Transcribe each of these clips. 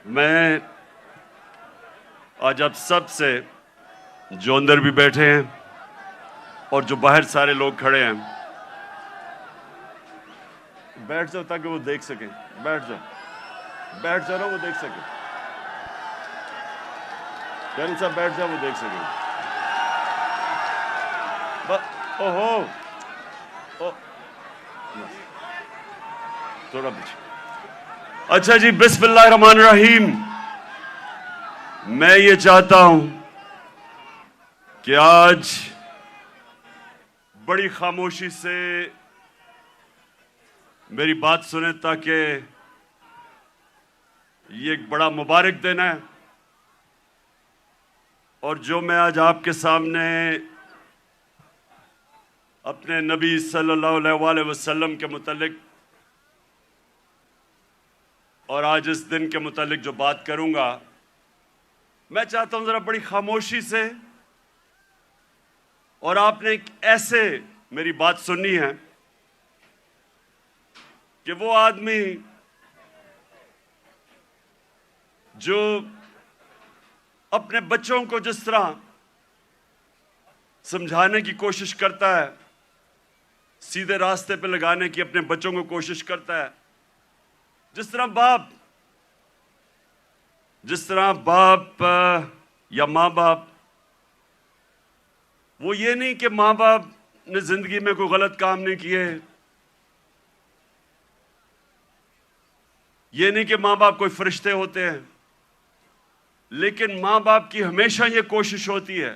میں آج آپ سب سے جو اندر بھی بیٹھے ہیں اور جو باہر سارے لوگ کھڑے ہیں، بیٹھ جاؤ تاکہ وہ دیکھ سکیں. بیٹھ جاؤ نا، وہ دیکھ سکیں. کیرن صاحب بیٹھ جاؤ، وہ دیکھ سکیں. تھوڑا پیچھے. اچھا جی، بسم اللہ الرحمن الرحیم. میں یہ چاہتا ہوں کہ آج بڑی خاموشی سے میری بات سنیں، تاکہ یہ ایک بڑا مبارک دن ہے. اور جو میں آج آپ کے سامنے اپنے نبی صلی اللہ علیہ وسلم کے متعلق اور آج اس دن کے متعلق جو بات کروں گا، میں چاہتا ہوں ذرا بڑی خاموشی سے، اور آپ نے ایک ایسے میری بات سننی ہے کہ وہ آدمی جو اپنے بچوں کو جس طرح سمجھانے کی کوشش کرتا ہے، سیدھے راستے پہ لگانے کی اپنے بچوں کو کوشش کرتا ہے، جس طرح باپ یا ماں باپ، وہ یہ نہیں کہ ماں باپ نے زندگی میں کوئی غلط کام نہیں کیے، یہ نہیں کہ ماں باپ کوئی فرشتے ہوتے ہیں، لیکن ماں باپ کی ہمیشہ یہ کوشش ہوتی ہے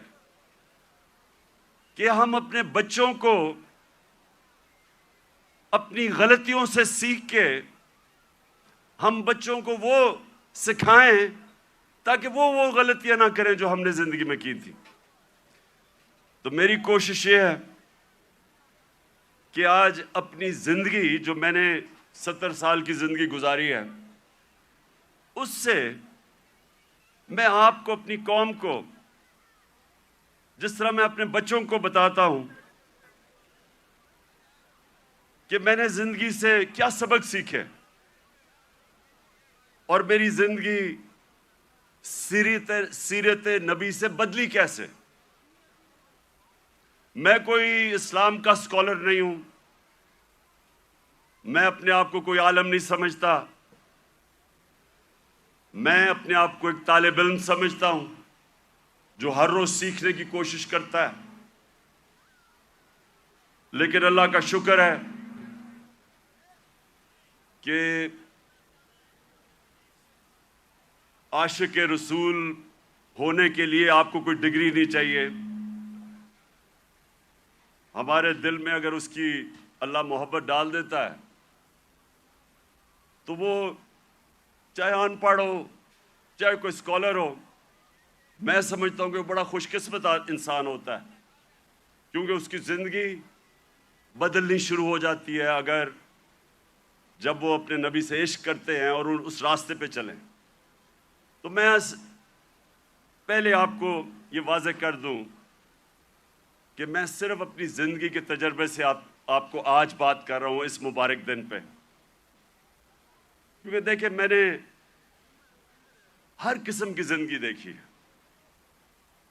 کہ ہم اپنے بچوں کو اپنی غلطیوں سے سیکھ کے ہم بچوں کو وہ سکھائیں تاکہ وہ غلطیاں نہ کریں جو ہم نے زندگی میں کی تھی. تو میری کوشش یہ ہے کہ آج اپنی زندگی، جو میں نے 70 سال کی زندگی گزاری ہے، اس سے میں آپ کو، اپنی قوم کو، جس طرح میں اپنے بچوں کو بتاتا ہوں کہ میں نے زندگی سے کیا سبق سیکھے اور میری زندگی سیرت نبی سے بدلی کیسے. میں کوئی اسلام کا اسکالر نہیں ہوں، میں اپنے آپ کو کوئی عالم نہیں سمجھتا، میں اپنے آپ کو ایک طالب علم سمجھتا ہوں جو ہر روز سیکھنے کی کوشش کرتا ہے. لیکن اللہ کا شکر ہے کہ عاشق رسول ہونے کے لیے آپ کو کوئی ڈگری نہیں چاہیے. ہمارے دل میں اگر اس کی اللہ محبت ڈال دیتا ہے تو وہ چاہے ان پڑھ ہو، چاہے کوئی اسکالر ہو، میں سمجھتا ہوں کہ وہ بڑا خوش قسمت انسان ہوتا ہے، کیونکہ اس کی زندگی بدلنی شروع ہو جاتی ہے اگر جب وہ اپنے نبی سے عشق کرتے ہیں اور اس راستے پہ چلیں. تو میں پہلے آپ کو یہ واضح کر دوں کہ میں صرف اپنی زندگی کے تجربے سے آپ کو آج بات کر رہا ہوں اس مبارک دن پہ، کیونکہ دیکھیں میں نے ہر قسم کی زندگی دیکھی ہے.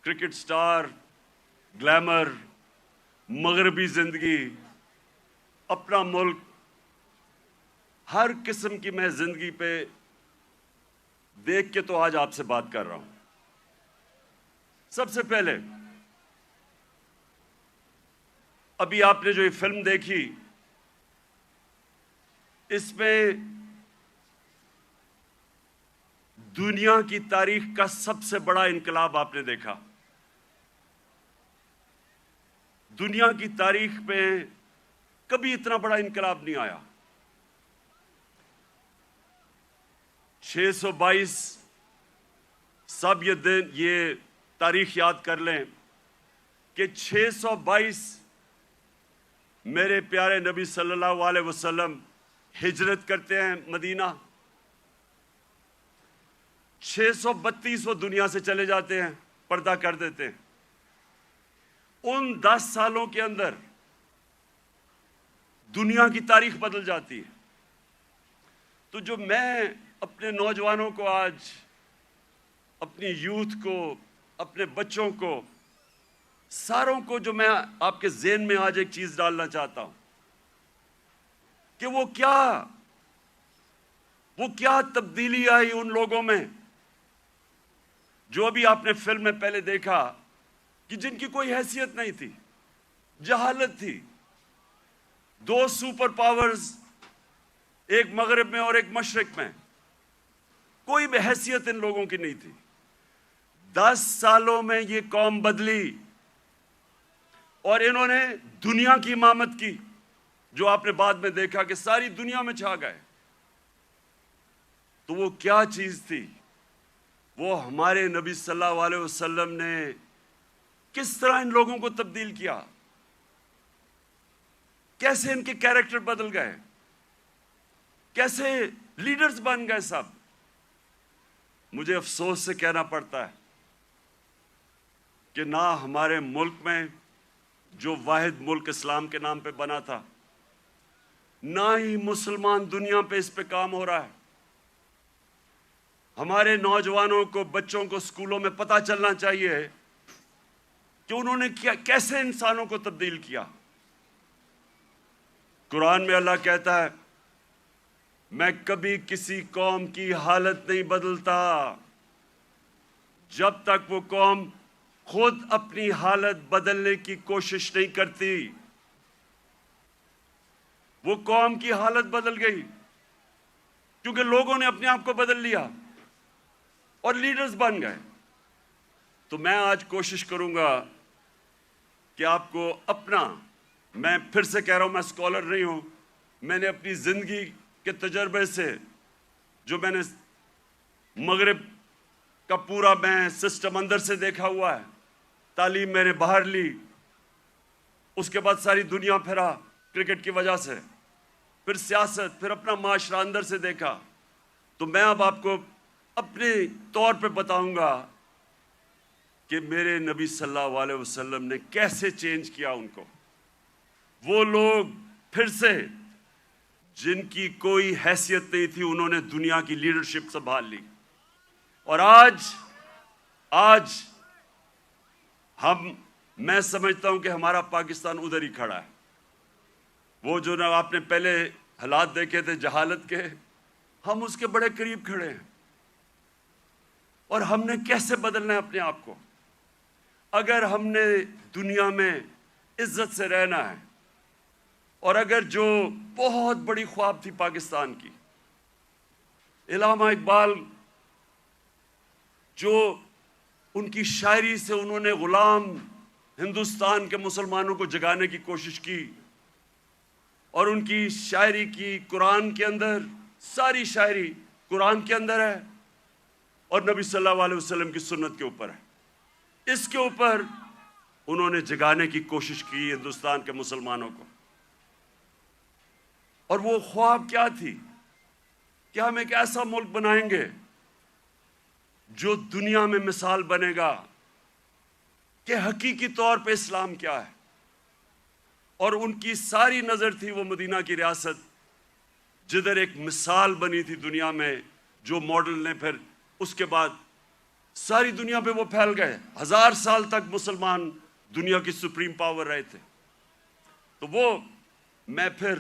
کرکٹ سٹار، گلیمر، مغربی زندگی، اپنا ملک، ہر قسم کی میں زندگی پہ دیکھ کے تو آج آپ سے بات کر رہا ہوں. سب سے پہلے ابھی آپ نے جو یہ فلم دیکھی، اس میں دنیا کی تاریخ کا سب سے بڑا انقلاب آپ نے دیکھا. دنیا کی تاریخ میں کبھی اتنا بڑا انقلاب نہیں آیا. 622 سب یہ تاریخ یاد کر لیں کہ 622 میرے پیارے نبی صلی اللہ علیہ وسلم ہجرت کرتے ہیں مدینہ. 632 وہ دنیا سے چلے جاتے ہیں، پردہ کر دیتے ہیں. ان 10 سالوں کے اندر دنیا کی تاریخ بدل جاتی ہے. تو جو میں اپنے نوجوانوں کو آج، اپنی یوتھ کو، اپنے بچوں کو، ساروں کو جو میں آپ کے ذہن میں آج ایک چیز ڈالنا چاہتا ہوں کہ وہ کیا تبدیلی آئی ان لوگوں میں جو ابھی آپ نے فلم میں پہلے دیکھا کہ جن کی کوئی حیثیت نہیں تھی، جہالت تھی. 2 سپر پاورز، ایک مغرب میں اور ایک مشرق میں، کوئی بھی حیثیت ان لوگوں کی نہیں تھی. 10 سالوں میں یہ قوم بدلی اور انہوں نے دنیا کی امامت کی، جو آپ نے بعد میں دیکھا کہ ساری دنیا میں چھا گئے. تو وہ کیا چیز تھی؟ وہ ہمارے نبی صلی اللہ علیہ وسلم نے کس طرح ان لوگوں کو تبدیل کیا، کیسے ان کے کیریکٹر بدل گئے، کیسے لیڈرز بن گئے سب. مجھے افسوس سے کہنا پڑتا ہے کہ نہ ہمارے ملک میں، جو واحد ملک اسلام کے نام پہ بنا تھا، نہ ہی مسلمان دنیا پہ اس پہ کام ہو رہا ہے. ہمارے نوجوانوں کو، بچوں کو اسکولوں میں پتہ چلنا چاہیے کہ انہوں نے کیسے انسانوں کو تبدیل کیا. قرآن میں اللہ کہتا ہے، میں کبھی کسی قوم کی حالت نہیں بدلتا جب تک وہ قوم خود اپنی حالت بدلنے کی کوشش نہیں کرتی. وہ قوم کی حالت بدل گئی کیونکہ لوگوں نے اپنے آپ کو بدل لیا اور لیڈرز بن گئے. تو میں آج کوشش کروں گا کہ آپ کو میں پھر سے کہہ رہا ہوں، میں اسکالر نہیں ہوں، میں نے اپنی زندگی کے تجربے سے، جو میں نے مغرب کا پورا میں سسٹم اندر سے دیکھا ہوا ہے، تعلیم میں نے باہر لی، اس کے بعد ساری دنیا پھرا کرکٹ کی وجہ سے، پھر سیاست، پھر اپنا معاشرہ اندر سے دیکھا. تو میں اب آپ کو اپنے طور پہ بتاؤں گا کہ میرے نبی صلی اللہ علیہ وسلم نے کیسے چینج کیا ان کو. وہ لوگ پھر سے، جن کی کوئی حیثیت نہیں تھی، انہوں نے دنیا کی لیڈرشپ سنبھال لی. اور آج میں سمجھتا ہوں کہ ہمارا پاکستان ادھر ہی کھڑا ہے. وہ جو آپ نے پہلے حالات دیکھے تھے جہالت کے، ہم اس کے بڑے قریب کھڑے ہیں. اور ہم نے کیسے بدلنا ہے اپنے آپ کو؟ اگر ہم نے دنیا میں عزت سے رہنا ہے، اور اگر جو بہت بڑی خواب تھی پاکستان کی، علامہ اقبال، جو ان کی شاعری سے انہوں نے غلام ہندوستان کے مسلمانوں کو جگانے کی کوشش کی، اور ان کی شاعری کی قرآن کے اندر، ساری شاعری قرآن کے اندر ہے اور نبی صلی اللہ علیہ وسلم کی سنت کے اوپر ہے. اس کے اوپر انہوں نے جگانے کی کوشش کی ہندوستان کے مسلمانوں کو. اور وہ خواب کیا تھی کہ ہم ایک ایسا ملک بنائیں گے جو دنیا میں مثال بنے گا کہ حقیقی طور پہ اسلام کیا ہے. اور ان کی ساری نظر تھی وہ مدینہ کی ریاست، جدھر ایک مثال بنی تھی دنیا میں، جو ماڈل نے پھر اس کے بعد ساری دنیا پہ وہ پھیل گئے. 1000 سال تک مسلمان دنیا کی سپریم پاور رہے تھے. تو وہ میں پھر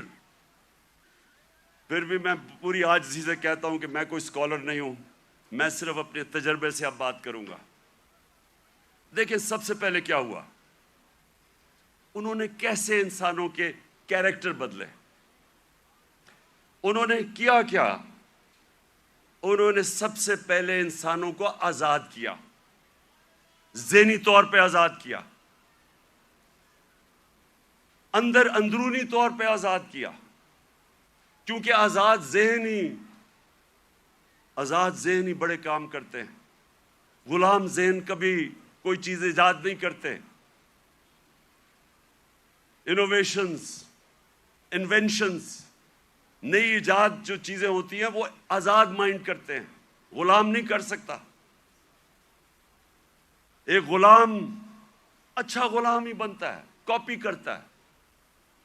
بھی میں پوری عاجزی سے کہتا ہوں کہ میں کوئی اسکالر نہیں ہوں، میں صرف اپنے تجربے سے اب بات کروں گا. دیکھیں، سب سے پہلے کیا ہوا، انہوں نے کیسے انسانوں کے کیریکٹر بدلے. انہوں نے کیا انہوں نے سب سے پہلے انسانوں کو آزاد کیا، ذہنی طور پہ آزاد کیا، اندرونی طور پہ آزاد کیا. کیونکہ آزاد ذہنی بڑے کام کرتے ہیں. غلام ذہن کبھی کوئی چیز ایجاد نہیں کرتے. انوینشنز، نئی ایجاد جو چیزیں ہوتی ہیں وہ آزاد مائنڈ کرتے ہیں، غلام نہیں کر سکتا. ایک غلام اچھا غلام ہی بنتا ہے، کاپی کرتا ہے.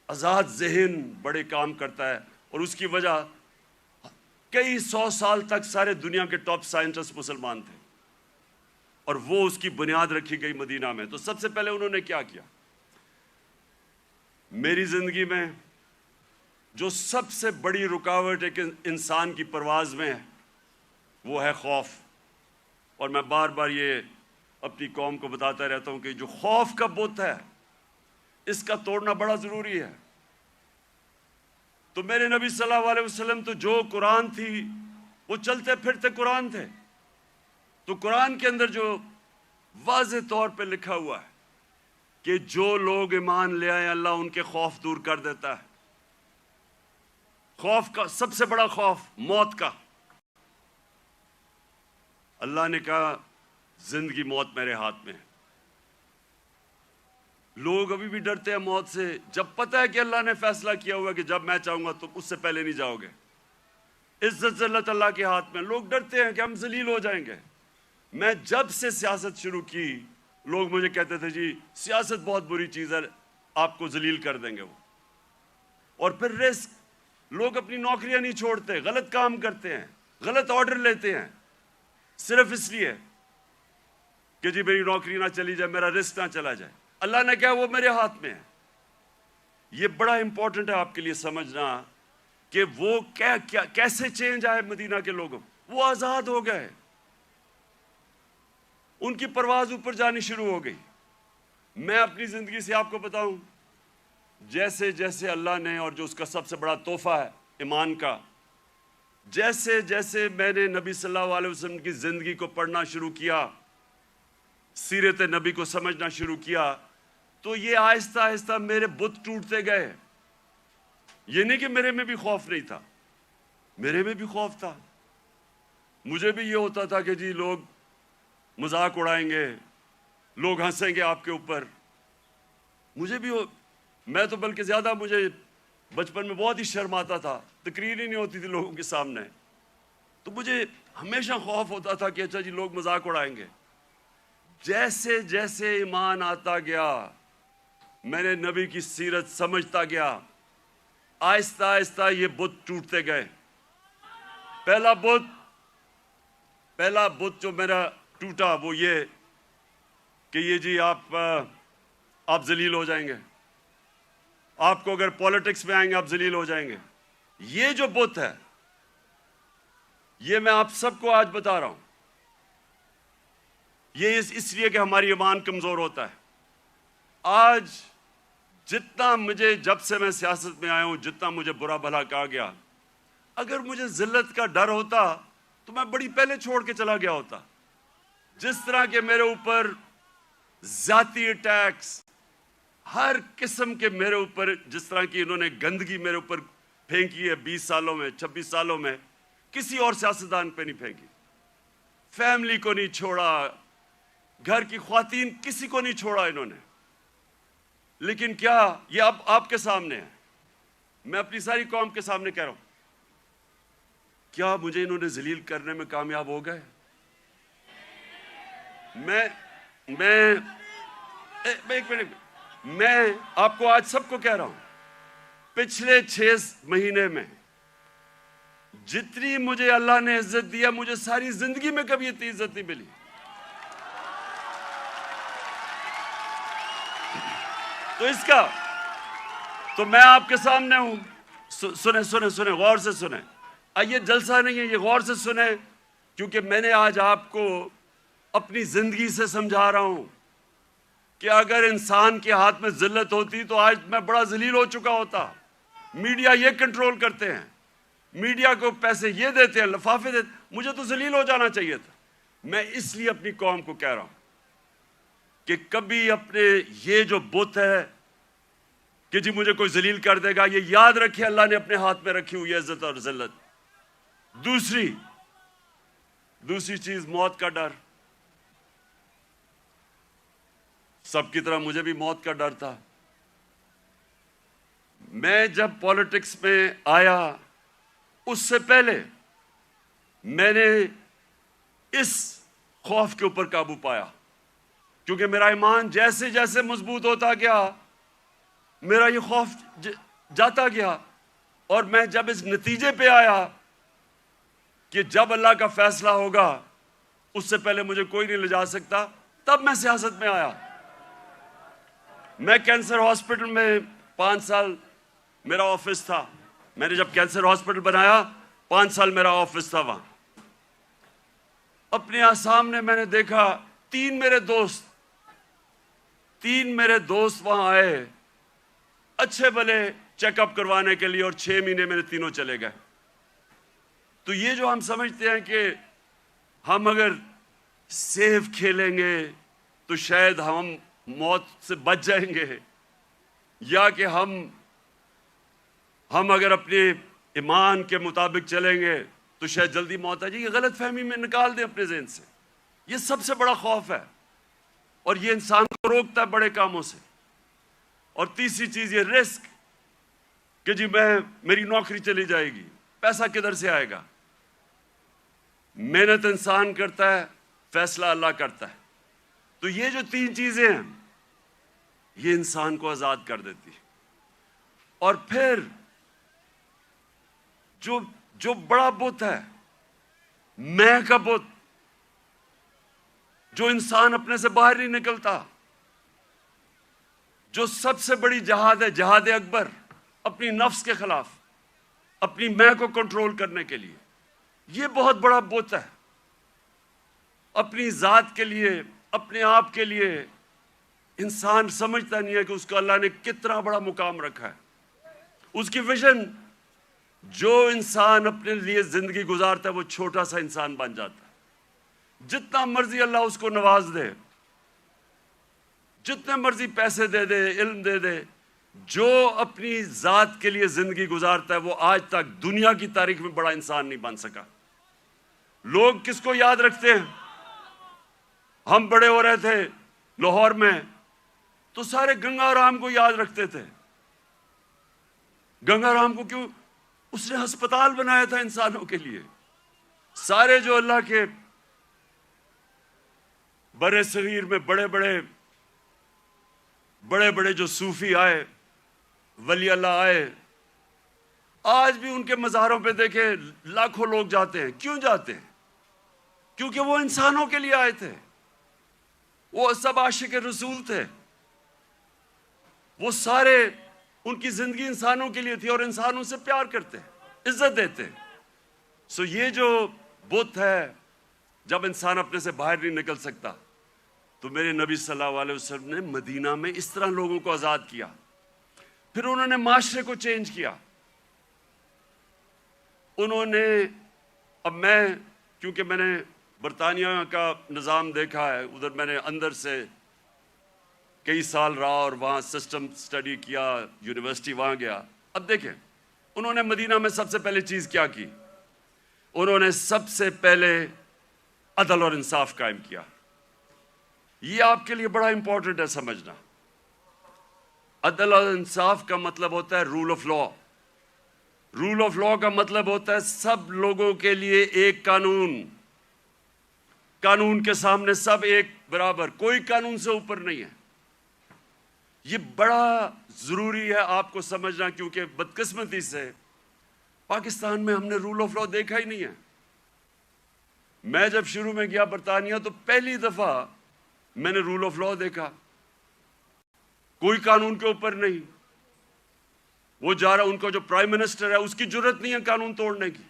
آزاد ذہن بڑے کام کرتا ہے، اور اس کی وجہ کئی 100 سال تک سارے دنیا کے ٹاپ سائنٹسٹ مسلمان تھے، اور وہ اس کی بنیاد رکھی گئی مدینہ میں۔ تو سب سے پہلے انہوں نے کیا کیا؟ میری زندگی میں جو سب سے بڑی رکاوٹ ایک انسان کی پرواز میں ہے وہ ہے خوف۔ اور میں بار بار یہ اپنی قوم کو بتاتا رہتا ہوں کہ جو خوف کا بت ہے اس کا توڑنا بڑا ضروری ہے۔ تو میرے نبی صلی اللہ علیہ وسلم تو جو قرآن تھی وہ چلتے پھرتے قرآن تھے۔ تو قرآن کے اندر جو واضح طور پہ لکھا ہوا ہے کہ جو لوگ ایمان لے آئے اللہ ان کے خوف دور کر دیتا ہے۔ خوف کا سب سے بڑا خوف موت کا۔ اللہ نے کہا زندگی موت میرے ہاتھ میں ہے۔ لوگ ابھی بھی ڈرتے ہیں موت سے، جب پتہ ہے کہ اللہ نے فیصلہ کیا ہوا ہے کہ جب میں چاہوں گا تو اس سے پہلے نہیں جاؤ گے۔ عزت ذلت اللہ کے ہاتھ میں۔ لوگ ڈرتے ہیں کہ ہم ذلیل ہو جائیں گے۔ میں جب سے سیاست شروع کی لوگ مجھے کہتے تھے جی سیاست بہت بری چیز ہے، آپ کو ذلیل کر دیں گے وہ۔ اور پھر رسک، لوگ اپنی نوکریاں نہیں چھوڑتے، غلط کام کرتے ہیں، غلط آرڈر لیتے ہیں صرف اس لیے کہ جی میری نوکری نہ چلی جائے، میرا رسک نہ چلا جائے۔ اللہ نے کہا وہ میرے ہاتھ میں ہے۔ یہ بڑا امپورٹنٹ ہے آپ کے لیے سمجھنا کہ وہ کیسے چینج آئے مدینہ کے لوگوں۔ وہ آزاد ہو گئے، ان کی پرواز اوپر جانی شروع ہو گئی۔ میں اپنی زندگی سے آپ کو بتاؤں، جیسے جیسے اللہ نے، اور جو اس کا سب سے بڑا تحفہ ہے ایمان کا، جیسے جیسے میں نے نبی صلی اللہ علیہ وسلم کی زندگی کو پڑھنا شروع کیا، سیرت نبی کو سمجھنا شروع کیا، تو یہ آہستہ آہستہ میرے بت ٹوٹتے گئے۔ یہ نہیں کہ میرے میں بھی خوف نہیں تھا، میرے میں بھی خوف تھا۔ مجھے بھی یہ ہوتا تھا کہ جی لوگ مذاق اڑائیں گے، لوگ ہنسیں گے آپ کے اوپر۔ مجھے بھی میں تو بلکہ زیادہ، مجھے بچپن میں بہت ہی شرم آتا تھا، تقریر ہی نہیں ہوتی تھی لوگوں کے سامنے، تو مجھے ہمیشہ خوف ہوتا تھا کہ اچھا جی لوگ مذاق اڑائیں گے۔ جیسے جیسے ایمان آتا گیا، میں نے نبی کی سیرت سمجھتا گیا، آہستہ آہستہ یہ بت ٹوٹتے گئے۔ پہلا بت جو میرا ٹوٹا وہ یہ کہ یہ جی آپ ذلیل ہو جائیں گے، آپ کو اگر پولیٹکس میں آئیں گے آپ ذلیل ہو جائیں گے۔ یہ جو بت ہے یہ میں آپ سب کو آج بتا رہا ہوں، یہ اس لیے کہ ہماری ایمان کمزور ہوتا ہے۔ آج جتنا مجھے، جب سے میں سیاست میں آیا ہوں، جتنا مجھے برا بھلا کہا گیا، اگر مجھے ذلت کا ڈر ہوتا تو میں بڑی پہلے چھوڑ کے چلا گیا ہوتا۔ جس طرح کہ میرے اوپر ذاتی اٹیکس، ہر قسم کے میرے اوپر، جس طرح کی انہوں نے گندگی میرے اوپر پھینکی ہے 20 سالوں میں، 26 سالوں میں، کسی اور سیاستدان پہ نہیں پھینکی۔ فیملی کو نہیں چھوڑا، گھر کی خواتین، کسی کو نہیں چھوڑا انہوں نے۔ لیکن کیا یہ اب آپ کے سامنے ہے، میں اپنی ساری قوم کے سامنے کہہ رہا ہوں، کیا مجھے انہوں نے ذلیل کرنے میں کامیاب ہو گئے؟ ایک منٹ، میں آپ کو آج سب کو کہہ رہا ہوں، پچھلے 6 مہینے میں جتنی مجھے اللہ نے عزت دیا، مجھے ساری زندگی میں کبھی اتنی عزت نہیں ملی۔ تو اس کا تو میں آپ کے سامنے ہوں، سنیں غور سے سنیں۔ یہ جلسہ نہیں ہے، یہ غور سے سنیں، کیونکہ میں نے آج آپ کو اپنی زندگی سے سمجھا رہا ہوں کہ اگر انسان کے ہاتھ میں ذلت ہوتی تو آج میں بڑا ذلیل ہو چکا ہوتا۔ میڈیا یہ کنٹرول کرتے ہیں، میڈیا کو پیسے یہ دیتے ہیں، لفافے دیتے ہیں، مجھے تو ذلیل ہو جانا چاہیے تھا۔ میں اس لیے اپنی قوم کو کہہ رہا ہوں کہ کبھی اپنے یہ جو بت ہے کہ جی مجھے کوئی ذلیل کر دے گا، یہ یاد رکھے اللہ نے اپنے ہاتھ میں رکھی ہوئی عزت اور ذلت۔ دوسری چیز موت کا ڈر۔ سب کی طرح مجھے بھی موت کا ڈر تھا۔ میں جب پالیٹکس میں آیا اس سے پہلے میں نے اس خوف کے اوپر قابو پایا، کیونکہ میرا ایمان جیسے جیسے مضبوط ہوتا گیا میرا یہ خوف جاتا گیا، اور میں جب اس نتیجے پہ آیا کہ جب اللہ کا فیصلہ ہوگا اس سے پہلے مجھے کوئی نہیں لے جا سکتا، تب میں سیاست میں آیا۔ میں کینسر ہاسپٹل میں 5 سال میرا آفس تھا۔ میں نے جب کینسر ہاسپٹل بنایا 5 سال میرا آفس تھا وہاں۔ اپنے سامنے میں نے دیکھا 3 میرے دوست وہاں آئے اچھے بھلے چیک اپ کروانے کے لیے، اور 6 مہینے میرے تینوں چلے گئے۔ تو یہ جو ہم سمجھتے ہیں کہ ہم اگر سیف کھیلیں گے تو شاید ہم موت سے بچ جائیں گے، یا کہ ہم اگر اپنے ایمان کے مطابق چلیں گے تو شاید جلدی موت آ جائے، یہ غلط فہمی میں نکال دیں اپنے ذہن سے۔ یہ سب سے بڑا خوف ہے، اور یہ انسان کو روکتا ہے بڑے کاموں سے۔ اور تیسری چیز یہ رسک، کہ جی میری نوکری چلی جائے گی، پیسہ کدھر سے آئے گا؟ محنت انسان کرتا ہے، فیصلہ اللہ کرتا ہے۔ تو یہ جو 3 چیزیں ہیں یہ انسان کو آزاد کر دیتی۔ اور پھر جو بڑا بت ہے، میں کا بت، جو انسان اپنے سے باہر نہیں نکلتا، جو سب سے بڑی جہاد ہے، جہاد اکبر، اپنی نفس کے خلاف، اپنی میں کو کنٹرول کرنے کے لیے، یہ بہت بڑا بت ہے۔ اپنی ذات کے لیے، اپنے آپ کے لیے انسان سمجھتا نہیں ہے کہ اس کو اللہ نے کتنا بڑا مقام رکھا ہے۔ اس کی ویژن، جو انسان اپنے لیے زندگی گزارتا ہے وہ چھوٹا سا انسان بن جاتا ہے۔ جتنا مرضی اللہ اس کو نواز دے، جتنے مرضی پیسے دے دے، علم دے دے، جو اپنی ذات کے لیے زندگی گزارتا ہے وہ آج تک دنیا کی تاریخ میں بڑا انسان نہیں بن سکا۔ لوگ کس کو یاد رکھتے ہیں؟ ہم بڑے ہو رہے تھے لاہور میں تو سارے گنگا رام کو یاد رکھتے تھے۔ گنگا رام کو کیوں؟ اس نے ہسپتال بنایا تھا انسانوں کے لیے۔ سارے جو اللہ کے برے صغیر میں بڑے بڑے جو صوفی آئے، ولی اللہ آئے، آج بھی ان کے مزاروں پہ دیکھیں لاکھوں لوگ جاتے ہیں۔ کیوں جاتے ہیں؟ کیونکہ وہ انسانوں کے لیے آئے تھے۔ وہ سب عاشق رسول تھے۔ وہ سارے، ان کی زندگی انسانوں کے لیے تھی، اور انسانوں سے پیار کرتے، عزت دیتے۔ سو یہ جو بت ہے، جب انسان اپنے سے باہر نہیں نکل سکتا، تو میرے نبی صلی اللہ علیہ وسلم نے مدینہ میں اس طرح لوگوں کو آزاد کیا۔ پھر انہوں نے معاشرے کو چینج کیا۔ انہوں نے، اب کیونکہ میں نے برطانیہ کا نظام دیکھا ہے، ادھر میں نے اندر سے کئی سال رہا اور وہاں سسٹم سٹڈی کیا، یونیورسٹی وہاں گیا۔ اب دیکھیں انہوں نے مدینہ میں سب سے پہلے چیز کیا کی؟ انہوں نے سب سے پہلے عدل اور انصاف قائم کیا۔ یہ آپ کے لیے بڑا امپورٹنٹ ہے سمجھنا۔ عدل اور انصاف کا مطلب ہوتا ہے rule of law. Rule of law کا مطلب ہوتا ہے سب لوگوں کے لیے ایک قانون، قانون کے سامنے سب ایک برابر، کوئی قانون سے اوپر نہیں ہے۔ یہ بڑا ضروری ہے آپ کو سمجھنا، کیونکہ بدقسمتی سے پاکستان میں ہم نے رول آف لا دیکھا ہی نہیں ہے۔ میں جب شروع میں گیا برطانیہ تو پہلی دفعہ میں نے رول آف لا دیکھا۔ کوئی قانون کے اوپر نہیں، وہ جا رہا، ان کا جو پرائم منسٹر ہے اس کی جرت نہیں ہے قانون توڑنے کی۔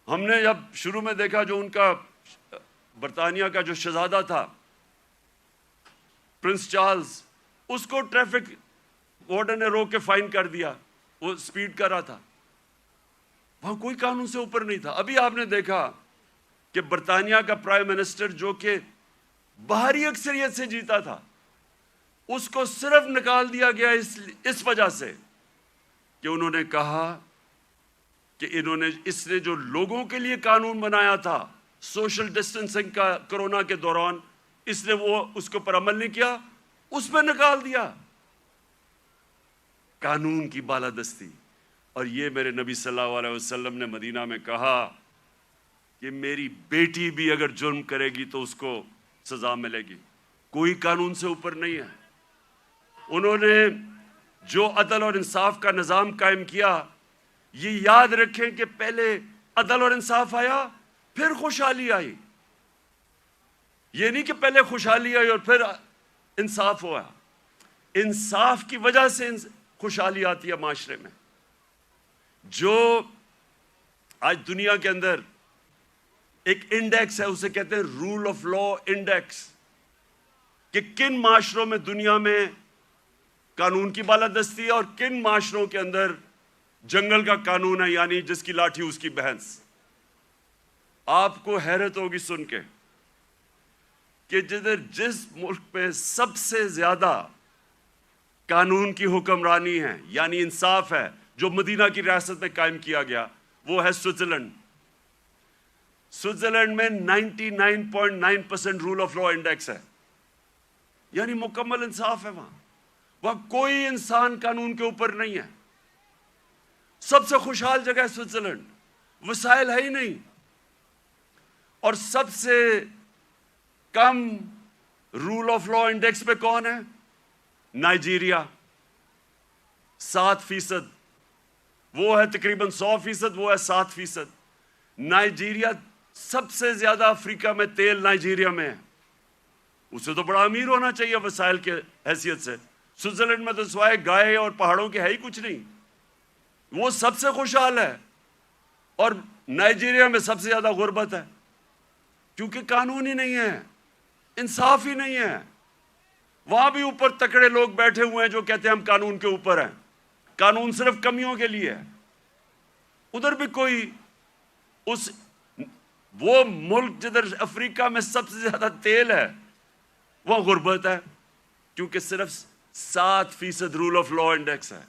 ہم نے جب شروع میں دیکھا، جو ان کا برطانیہ کا جو شہزادہ تھا پرنس چارلز، اس کو ٹریفک وارڈن نے روک کے فائن کر دیا، وہ سپیڈ کر رہا تھا۔ وہاں کوئی قانون سے اوپر نہیں تھا۔ ابھی آپ نے دیکھا کہ برطانیہ کا پرائم منسٹر، جو کہ باہری اکثریت سے جیتا تھا، اس کو صرف نکال دیا گیا اس وجہ سے کہ انہوں نے کہا کہ اس نے جو لوگوں کے لیے قانون بنایا تھا سوشل ڈسٹنسنگ کا کرونا کے دوران، اس نے اس کے اوپر عمل نہیں کیا، اس پہ نکال دیا۔ قانون کی بالادستی۔ اور یہ میرے نبی صلی اللہ علیہ وسلم نے مدینہ میں کہا کہ میری بیٹی بھی اگر جرم کرے گی تو اس کو سزا ملے گی، کوئی قانون سے اوپر نہیں ہے۔ انہوں نے جو عدل اور انصاف کا نظام قائم کیا، یہ یاد رکھیں کہ پہلے عدل اور انصاف آیا، پھر خوشحالی آئی. یہ نہیں کہ پہلے خوشحالی آئی اور پھر انصاف ہوا. انصاف کی وجہ سے خوشحالی آتی ہے معاشرے میں. جو آج دنیا کے اندر ایک انڈیکس ہے، اسے کہتے ہیں رول آف لا انڈیکس، کہ کن معاشروں میں دنیا میں قانون کی بالادستی ہے اور کن معاشروں کے اندر جنگل کا قانون ہے، یعنی جس کی لاٹھی اس کی بھینس. آپ کو حیرت ہوگی سن کے کہ جس ملک میں سب سے زیادہ قانون کی حکمرانی ہے، یعنی انصاف ہے، جو مدینہ کی ریاست میں قائم کیا گیا، وہ ہے سوئٹزرلینڈ. سوئٹزرلینڈ میں 99.9% رول آف لا انڈیکس ہے، یعنی مکمل انصاف ہے. وہاں کوئی انسان قانون کے اوپر نہیں ہے. سب سے خوشحال جگہ ہے سوئٹزرلینڈ، وسائل ہے ہی نہیں. اور سب سے کم رول آف لا انڈیکس پہ کون ہے؟ نائجیریا، 7%. وہ ہے تقریباً 100%، وہ ہے 7%. نائجیریا سب سے زیادہ افریقہ میں تیل نائجیریا میں ہے. اسے تو بڑا امیر ہونا چاہیے وسائل کے حیثیت سے. سوئٹزرلینڈ میں تو سوائے گائے اور پہاڑوں کے ہے ہی کچھ نہیں. وہ سب سے خوشحال ہے. اور نائجیریا میں سب سے زیادہ غربت ہے، کیونکہ قانون ہی نہیں ہے، انصاف ہی نہیں ہے. وہاں بھی اوپر تکڑے لوگ بیٹھے ہوئے ہیں جو کہتے ہیں ہم قانون کے اوپر ہیں. قانون صرف کمیوں کے لیے ہے. ادھر بھی کوئی وہ ملک جدھر افریقہ میں سب سے زیادہ تیل ہے، وہ غربت ہے، کیونکہ صرف 7% رول آف لا انڈیکس ہے.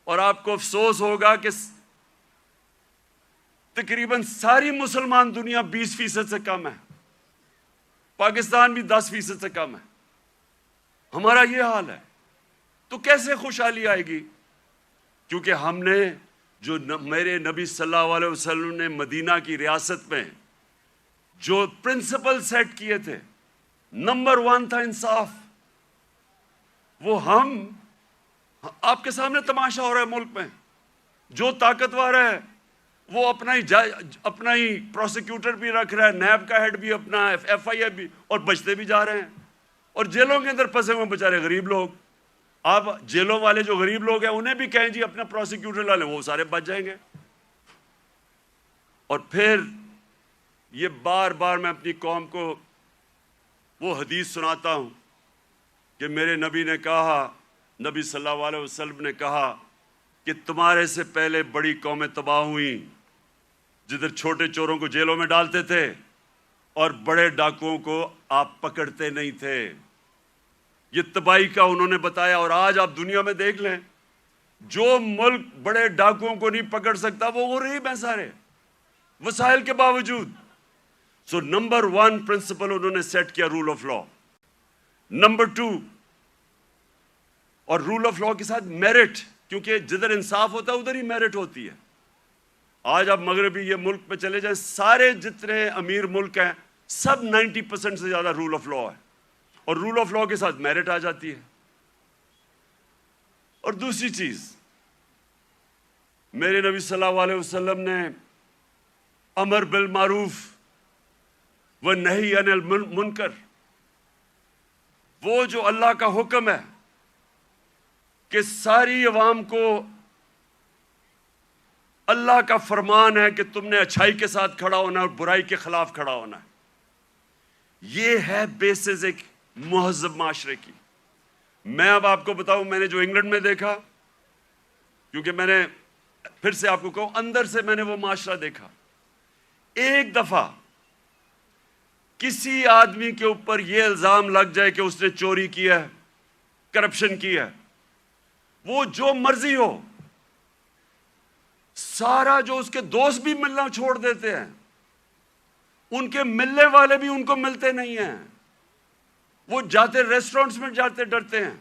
اور آپ کو افسوس ہوگا کہ تقریباً ساری مسلمان دنیا 20% سے کم ہے. پاکستان بھی 10% سے کم ہے. ہمارا یہ حال ہے. تو کیسے خوشحالی آئے گی؟ کیونکہ ہم نے جو میرے نبی صلی اللہ علیہ وسلم نے مدینہ کی ریاست میں جو پرنسپل سیٹ کیے تھے، نمبر 1 تھا انصاف. وہ آپ کے سامنے تماشا ہو رہا ہے ملک میں. جو طاقتور ہے وہ اپنا ہی پروسیکیوٹر بھی رکھ رہا ہے، نیب کا ہیڈ بھی اپنا، FIA بھی، اور بچتے بھی جا رہے ہیں. اور جیلوں کے اندر پھنسے ہوئے بیچارے غریب لوگ. آپ جیلوں والے جو غریب لوگ ہیں انہیں بھی کہیں جی اپنا پروسیکیوٹر لا لیں، وہ سارے بچ جائیں گے. اور پھر یہ بار بار میں اپنی قوم کو وہ حدیث سناتا ہوں کہ میرے نبی نے کہا، نبی صلی اللہ علیہ وسلم نے کہا کہ تمہارے سے پہلے بڑی قومیں تباہ ہوئیں جدھر چھوٹے چوروں کو جیلوں میں ڈالتے تھے اور بڑے ڈاکوؤں کو آپ پکڑتے نہیں تھے. یہ تباہی کا انہوں نے بتایا. اور آج آپ دنیا میں دیکھ لیں، جو ملک بڑے ڈاکوؤں کو نہیں پکڑ سکتا وہ غریب ہیں سارے، وسائل کے باوجود. سو نمبر 1 پرنسپل انہوں نے سیٹ کیا رول آف لا. نمبر 2، اور رول آف لا کے ساتھ میرٹ، کیونکہ جدھر انصاف ہوتا ہے ادھر ہی میرٹ ہوتی ہے. آج آپ مغربی یہ ملک پہ چلے جائیں، سارے جتنے امیر ملک ہیں سب 90% سے زیادہ رول آف لا ہے. اور رول آف لا کے ساتھ میرٹ آ جاتی ہے. اور دوسری چیز، میرے نبی صلی اللہ علیہ وسلم نے امر بالمعروف والنہی عن المنکر، وہ جو اللہ کا حکم ہے کہ ساری عوام کو اللہ کا فرمان ہے کہ تم نے اچھائی کے ساتھ کھڑا ہونا ہے اور برائی کے خلاف کھڑا ہونا ہے. یہ ہے بیسز ایک مہذب معاشرے کی. میں اب آپ کو بتاؤں، میں نے جو انگلینڈ میں دیکھا، کیونکہ میں نے پھر سے آپ کو کہوں اندر سے میں نے وہ معاشرہ دیکھا. ایک دفعہ کسی آدمی کے اوپر یہ الزام لگ جائے کہ اس نے چوری کی ہے، کرپشن کی ہے، وہ جو مرضی ہو، سارا جو اس کے دوست بھی ملنا چھوڑ دیتے ہیں، ان کے ملنے والے بھی ان کو ملتے نہیں ہیں. وہ جاتے ریسٹورنٹس میں جاتے ڈرتے ہیں.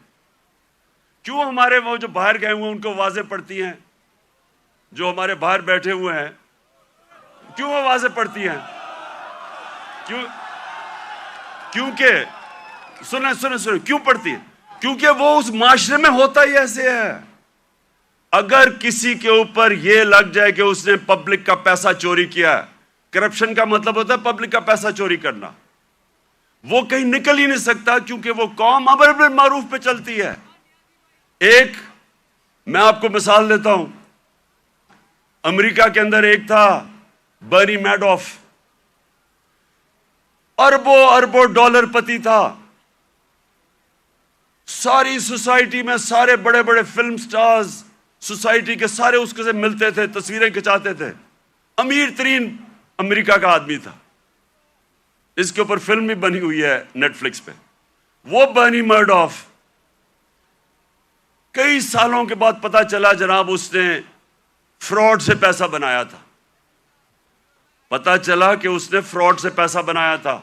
کیوں ہمارے وہ جو باہر گئے ہوئے ہیں ان کو آوازیں پڑتی ہیں، جو ہمارے باہر بیٹھے ہوئے ہیں کیوں آوازیں پڑتی ہیں؟ کیونکہ سنیں کیوں پڑتی ہے؟ کیونکہ وہ اس معاشرے میں ہوتا ہی ایسے ہے. اگر کسی کے اوپر یہ لگ جائے کہ اس نے پبلک کا پیسہ چوری کیا ہے، کرپشن کا مطلب ہوتا ہے پبلک کا پیسہ چوری کرنا، وہ کہیں نکل ہی نہیں سکتا، کیونکہ وہ قوم امر بالمعروف پہ چلتی ہے۔ ایک میں آپ کو مثال دیتا ہوں، امریکہ کے اندر ایک تھا برنی میڈوف، اربوں اربوں ڈالر پتی تھا، ساری سوسائٹی میں سارے بڑے بڑے فلم سٹارز سوسائٹی کے سارے اس کے سے ملتے تھے، تصویریں کھچاتے تھے، امیر ترین امریکہ کا آدمی تھا۔ اس کے اوپر فلم بھی بنی ہوئی ہے نیٹ فلکس پہ۔ وہ برنی میڈوف کئی سالوں کے بعد پتا چلا جناب اس نے فراڈ سے پیسہ بنایا تھا، پتا چلا کہ اس نے فراڈ سے پیسہ بنایا تھا۔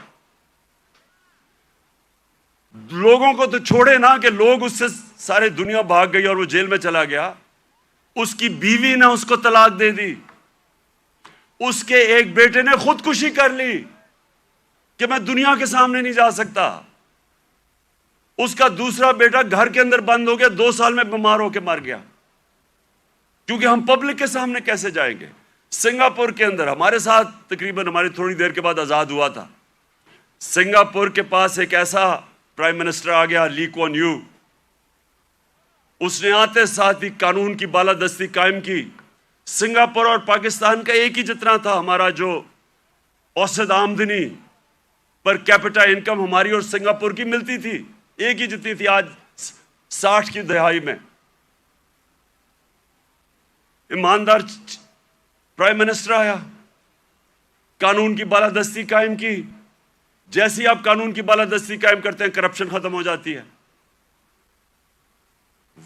لوگوں کو تو چھوڑے نا کہ لوگ اس سے سارے دنیا بھاگ گئی اور وہ جیل میں چلا گیا، اس کی بیوی نے اس کو طلاق دے دی، اس کے ایک بیٹے نے خودکشی کر لی کہ میں دنیا کے سامنے نہیں جا سکتا، اس کا دوسرا بیٹا گھر کے اندر بند ہو گیا، 2 سال میں بیمار ہو کے مر گیا، کیونکہ ہم پبلک کے سامنے کیسے جائیں گے۔ سنگاپور کے اندر ہمارے ساتھ تقریباً ہماری تھوڑی دیر کے بعد آزاد ہوا تھا، سنگاپور کے پاس ایک ایسا پرائم منسٹر آ گیا لی کوان یو، اس نے آتے ساتھ ہی قانون کی بالادستی قائم کی۔ سنگاپور اور پاکستان کا ایک ہی جتنا تھا، ہمارا جو اوسط آمدنی پر کیپٹا انکم ہماری اور سنگاپور کی ملتی تھی، ایک ہی جتنی تھی۔ آج 60 کی دہائی میں ایماندار پرائم منسٹر آیا، قانون کی بالادستی قائم کی۔ جیسے ہی آپ قانون کی بالادستی قائم کرتے ہیں، کرپشن ختم ہو جاتی ہے۔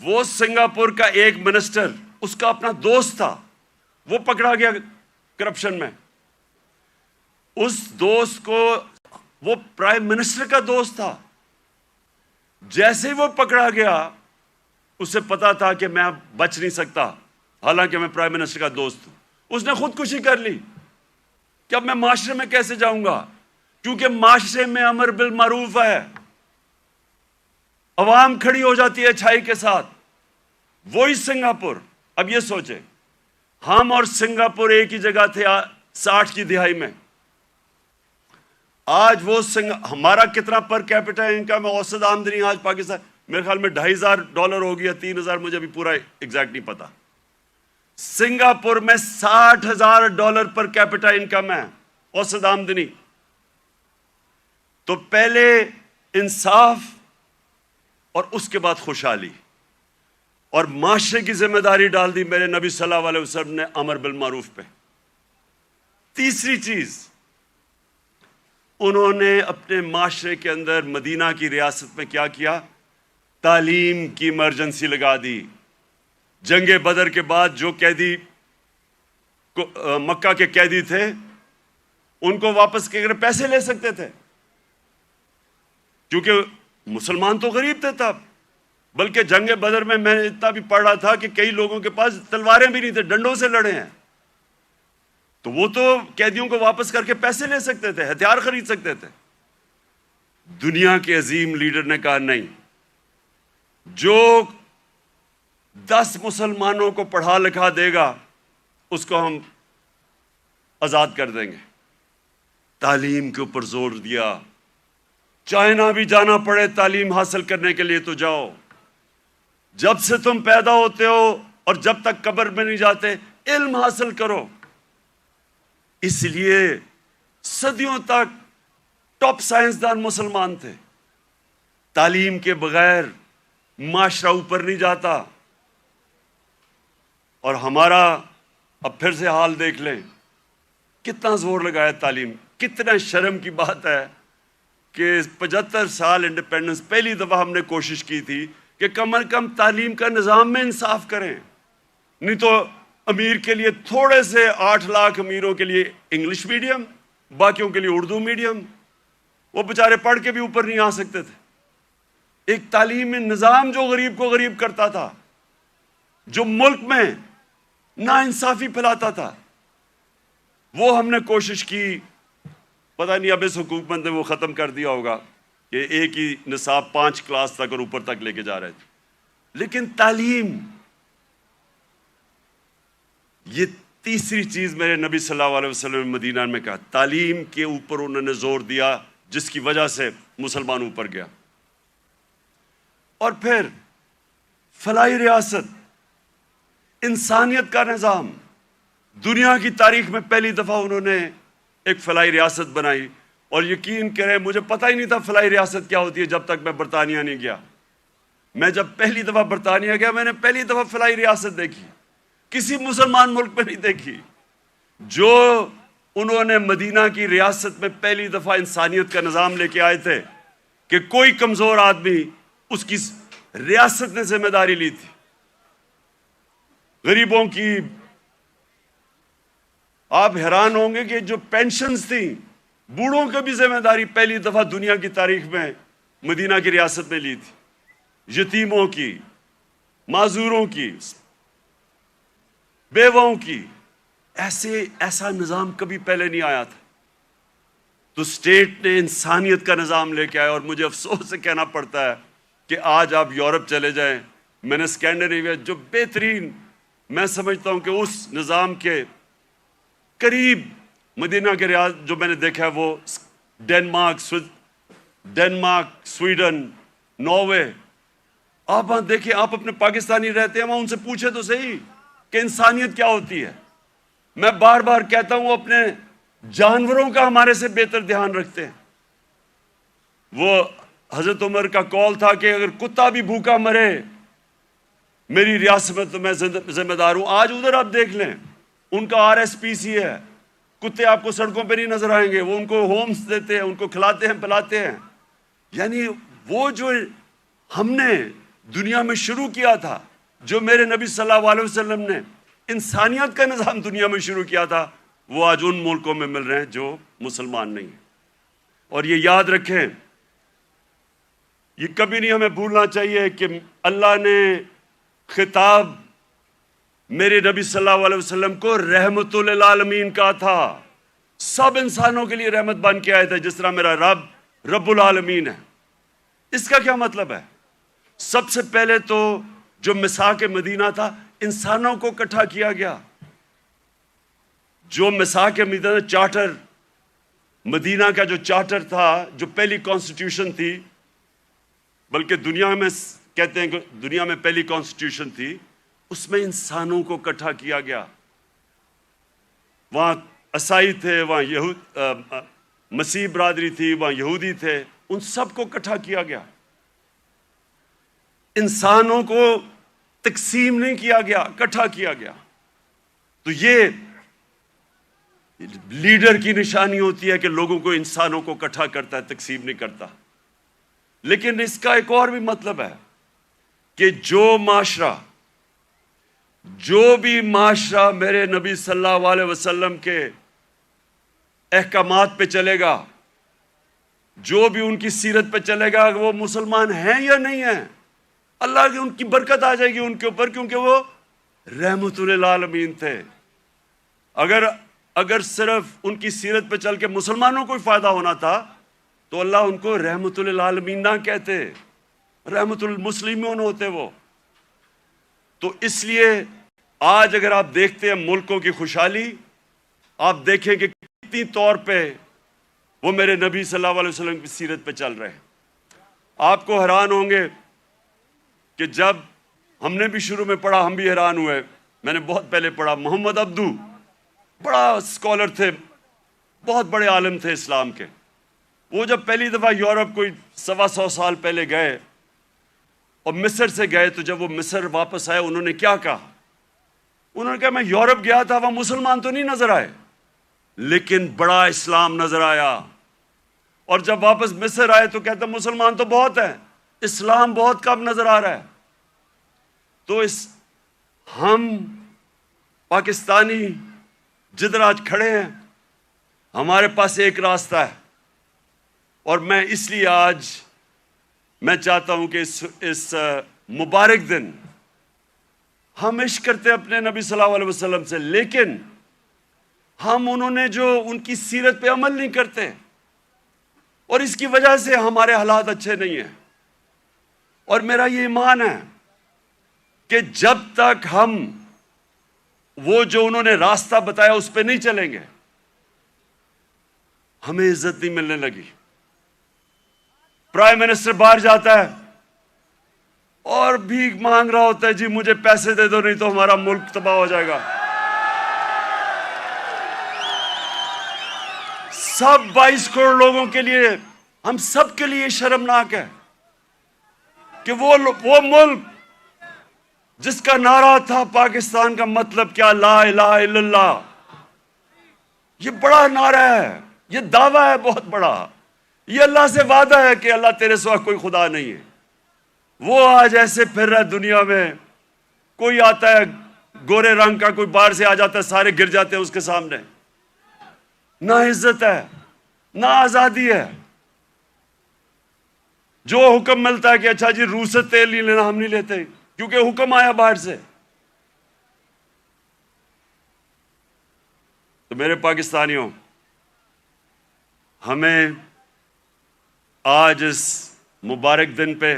وہ سنگاپور کا ایک منسٹر، اس کا اپنا دوست تھا، وہ پکڑا گیا کرپشن میں۔ اس دوست کو، وہ پرائم منسٹر کا دوست تھا، جیسے ہی وہ پکڑا گیا اسے پتا تھا کہ میں اب بچ نہیں سکتا، حالانکہ میں پرائم منسٹر کا دوست ہوں۔ اس نے خودکشی کر لی کہ اب میں معاشرے میں کیسے جاؤں گا، کیونکہ معاشرے میں امر بالمعروف ہے، عوام کھڑی ہو جاتی ہے اچھائی کے ساتھ۔ وہی سنگاپور، اب یہ سوچیں، ہم اور سنگاپور ایک ہی جگہ تھے 60 کی دہائی میں۔ آج وہ ہمارا کتنا پر کیپٹا انکم ہے، اوسط آمدنی آج پاکستان میرے خیال میں $2,500 ہو گیا، 3,000 مجھے ابھی پورا ایگزیکٹ نہیں پتا۔ سنگاپور میں $60,000 پر کیپٹا انکم ہے، اوسط آمدنی۔ تو پہلے انصاف اور اس کے بعد خوشحالی اور معاشرے کی ذمہ داری ڈال دی میرے نبی صلی اللہ علیہ وسلم نے امر بالمعروف پہ۔ تیسری چیز، انہوں نے اپنے معاشرے کے اندر مدینہ کی ریاست میں کیا کیا؟ تعلیم کی ایمرجنسی لگا دی۔ جنگ بدر کے بعد جو قیدی مکہ کے قیدی تھے ان کو واپس کے پیسے لے سکتے تھے، کیونکہ مسلمان تو غریب تھے تب، بلکہ جنگ بدر میں نے اتنا بھی پڑھ رہا تھا کہ کئی لوگوں کے پاس تلواریں بھی نہیں تھے، ڈنڈوں سے لڑے ہیں، تو وہ تو قیدیوں کو واپس کر کے پیسے لے سکتے تھے، ہتھیار خرید سکتے تھے۔ دنیا کے عظیم لیڈر نے کہا نہیں، جو 10 مسلمانوں کو پڑھا لکھا دے گا اس کو ہم آزاد کر دیں گے۔ تعلیم کے اوپر زور دیا، چائنا بھی جانا پڑے تعلیم حاصل کرنے کے لیے تو جاؤ، جب سے تم پیدا ہوتے ہو اور جب تک قبر میں نہیں جاتے علم حاصل کرو۔ اس لیے صدیوں تک ٹاپ سائنسدان مسلمان تھے۔ تعلیم کے بغیر معاشرہ اوپر نہیں جاتا۔ اور ہمارا اب پھر سے حال دیکھ لیں، کتنا زور لگایا تعلیم۔ کتنا شرم کی بات ہے کہ 75 سال انڈیپینڈنس، پہلی دفعہ ہم نے کوشش کی تھی کہ کم از کم تعلیم کا نظام میں انصاف کریں، نہیں تو امیر کے لیے تھوڑے سے 8 لاکھ امیروں کے لیے انگلش میڈیم، باقیوں کے لیے اردو میڈیم، وہ بیچارے پڑھ کے بھی اوپر نہیں آ سکتے تھے۔ ایک تعلیمی نظام جو غریب کو غریب کرتا تھا، جو ملک میں ناانصافی پھیلاتا تھا، وہ ہم نے کوشش کی۔ پتہ نہیں اب اس حکومت نے وہ ختم کر دیا ہوگا کہ ایک ہی نصاب 5 کلاس تک اور اوپر تک لے کے جا رہے تھے، لیکن تعلیم یہ تیسری چیز میرے نبی صلی اللہ علیہ وسلم نے مدینہ میں کہا، تعلیم کے اوپر انہوں نے زور دیا، جس کی وجہ سے مسلمان اوپر گیا۔ اور پھر فلاحی ریاست، انسانیت کا نظام، دنیا کی تاریخ میں پہلی دفعہ انہوں نے ایک فلاحی ریاست بنائی۔ اور یقین کریں مجھے پتہ ہی نہیں تھا فلاحی ریاست کیا ہوتی ہے جب تک میں برطانیہ نہیں گیا۔ میں جب پہلی دفعہ برطانیہ گیا میں نے پہلی دفعہ فلاحی ریاست دیکھی، کسی مسلمان ملک میں نہیں دیکھی۔ جو انہوں نے مدینہ کی ریاست میں پہلی دفعہ انسانیت کا نظام لے کے آئے تھے کہ کوئی کمزور آدمی، اس کی ریاست نے ذمہ داری لی تھی، غریبوں کی۔ آپ حیران ہوں گے کہ جو پینشنز تھیں، بوڑھوں کی بھی ذمہ داری پہلی دفعہ دنیا کی تاریخ میں مدینہ کی ریاست نے لی تھی، یتیموں کی، معذوروں کی، بیواؤں کی۔ ایسا نظام کبھی پہلے نہیں آیا تھا۔ تو اسٹیٹ نے انسانیت کا نظام لے کے آیا۔ اور مجھے افسوس سے کہنا پڑتا ہے کہ آج آپ یورپ چلے جائیں، میں نے اسکینڈینیویا جو بہترین، میں سمجھتا ہوں کہ اس نظام کے قریب مدینہ کے ریاض جو میں نے دیکھا ہے وہ ڈنمارک، سویڈن، ناروے۔ آپ وہاں دیکھیں، آپ اپنے پاکستانی رہتے ہیں وہاں، ان سے پوچھے تو صحیح کہ انسانیت کیا ہوتی ہے۔ میں بار بار کہتا ہوں وہ اپنے جانوروں کا ہمارے سے بہتر دھیان رکھتے ہیں۔ وہ حضرت عمر کا قول تھا کہ اگر کتا بھی بھوکا مرے میری ریاست میں تو میں ذمہ دار ہوں۔ آج ادھر آپ دیکھ لیں، ان کا RSPC ہے، کتے آپ کو سڑکوں پہ نہیں نظر آئیں گے، وہ ان کو ہومز دیتے ہیں، ان کو کھلاتے ہیں پلاتے ہیں۔ یعنی وہ جو ہم نے دنیا میں شروع کیا تھا، جو میرے نبی صلی اللہ علیہ وسلم نے انسانیت کا نظام دنیا میں شروع کیا تھا، وہ آج ان ملکوں میں مل رہے ہیں جو مسلمان نہیں ہیں۔ اور یہ یاد رکھیں، یہ کبھی نہیں ہمیں بھولنا چاہیے کہ اللہ نے خطاب میرے نبی صلی اللہ علیہ وسلم کو رحمت للعالمین کہا تھا۔ سب انسانوں کے لیے رحمت بن کے آئے تھے، جس طرح میرا رب العالمین ہے۔ اس کا کیا مطلب ہے؟ سب سے پہلے تو جو میثاق مدینہ تھا، انسانوں کو اکٹھا کیا گیا۔ جو میثاق مدینہ چارٹر، مدینہ کا جو چارٹر تھا، جو پہلی کانسٹیٹیوشن تھی، بلکہ دنیا میں کہتے ہیں کہ دنیا میں پہلی کانسٹیٹیوشن تھی، اس میں انسانوں کو اکٹھا کیا گیا۔ وہاں عیسائی تھے، وہاں مسیح برادری تھی، وہاں یہودی تھے، ان سب کو اکٹھا کیا گیا۔ انسانوں کو تقسیم نہیں کیا گیا، اکٹھا کیا گیا۔ تو یہ لیڈر کی نشانی ہوتی ہے کہ لوگوں کو، انسانوں کو اکٹھا کرتا ہے، تقسیم نہیں کرتا۔ لیکن اس کا ایک اور بھی مطلب ہے کہ جو بھی معاشرہ میرے نبی صلی اللہ علیہ وسلم کے احکامات پہ چلے گا، جو بھی ان کی سیرت پہ چلے گا، وہ مسلمان ہیں یا نہیں ہیں، اللہ کی ان کی برکت آ جائے گی ان کے اوپر، کیونکہ وہ رحمت للعالمین تھے۔ اگر صرف ان کی سیرت پہ چل کے مسلمانوں کو ہی فائدہ ہونا تھا تو اللہ ان کو رحمت للعالمین نہ کہتے، رحمت للمسلمین ہوتے وہ۔ تو اس لیے آج اگر آپ دیکھتے ہیں ملکوں کی خوشحالی، آپ دیکھیں کہ کتنی طور پہ وہ میرے نبی صلی اللہ علیہ وسلم کی سیرت پہ چل رہے ہیں۔ آپ کو حیران ہوں گے کہ جب ہم نے بھی شروع میں پڑھا، ہم بھی حیران ہوئے۔ میں نے بہت پہلے پڑھا، محمد عبدو بڑا اسکالر تھے، بہت بڑے عالم تھے اسلام کے۔ وہ جب پہلی دفعہ یورپ کوئی 125 سال پہلے گئے اور مصر سے گئے، تو جب وہ مصر واپس آئے انہوں نے کیا کہا؟ انہوں نے کہا میں یورپ گیا تھا، وہاں مسلمان تو نہیں نظر آئے لیکن بڑا اسلام نظر آیا۔ اور جب واپس مصر آئے تو کہتے مسلمان تو بہت ہیں، اسلام بہت کم نظر آ رہا ہے۔ تو ہم پاکستانی جدھر آج کھڑے ہیں، ہمارے پاس ایک راستہ ہے، اور میں اس لیے آج میں چاہتا ہوں کہ اس مبارک دن ہم عشق کرتے اپنے نبی صلی اللہ علیہ وسلم سے، لیکن ہم انہوں نے جو ان کی سیرت پہ عمل نہیں کرتے، اور اس کی وجہ سے ہمارے حالات اچھے نہیں ہیں۔ اور میرا یہ ایمان ہے کہ جب تک ہم وہ جو انہوں نے راستہ بتایا اس پہ نہیں چلیں گے، ہمیں عزت نہیں ملنے لگی۔ پرائم منسٹر باہر جاتا ہے اور بھیک مانگ رہا ہوتا ہے، جی مجھے پیسے دے دو نہیں تو ہمارا ملک تباہ ہو جائے گا۔ سب 22 کروڑ لوگوں کے لیے، ہم سب کے لیے شرمناک ہے کہ وہ ملک جس کا نعرہ تھا پاکستان کا مطلب کیا، لا الہ الا اللہ، یہ بڑا نعرہ ہے، یہ دعویٰ ہے بہت بڑا، یہ اللہ سے وعدہ ہے کہ اللہ تیرے سوا کوئی خدا نہیں ہے۔ وہ آج ایسے پھر رہا ہے دنیا میں، کوئی آتا ہے گورے رنگ کا، کوئی باہر سے آ جاتا ہے، سارے گر جاتے ہیں اس کے سامنے۔ نہ عزت ہے، نہ آزادی ہے۔ جو حکم ملتا ہے کہ اچھا جی روس سے تیل نہیں لینا، ہم نہیں لیتے کیونکہ حکم آیا باہر سے۔ تو میرے پاکستانیوں، ہمیں آج اس مبارک دن پہ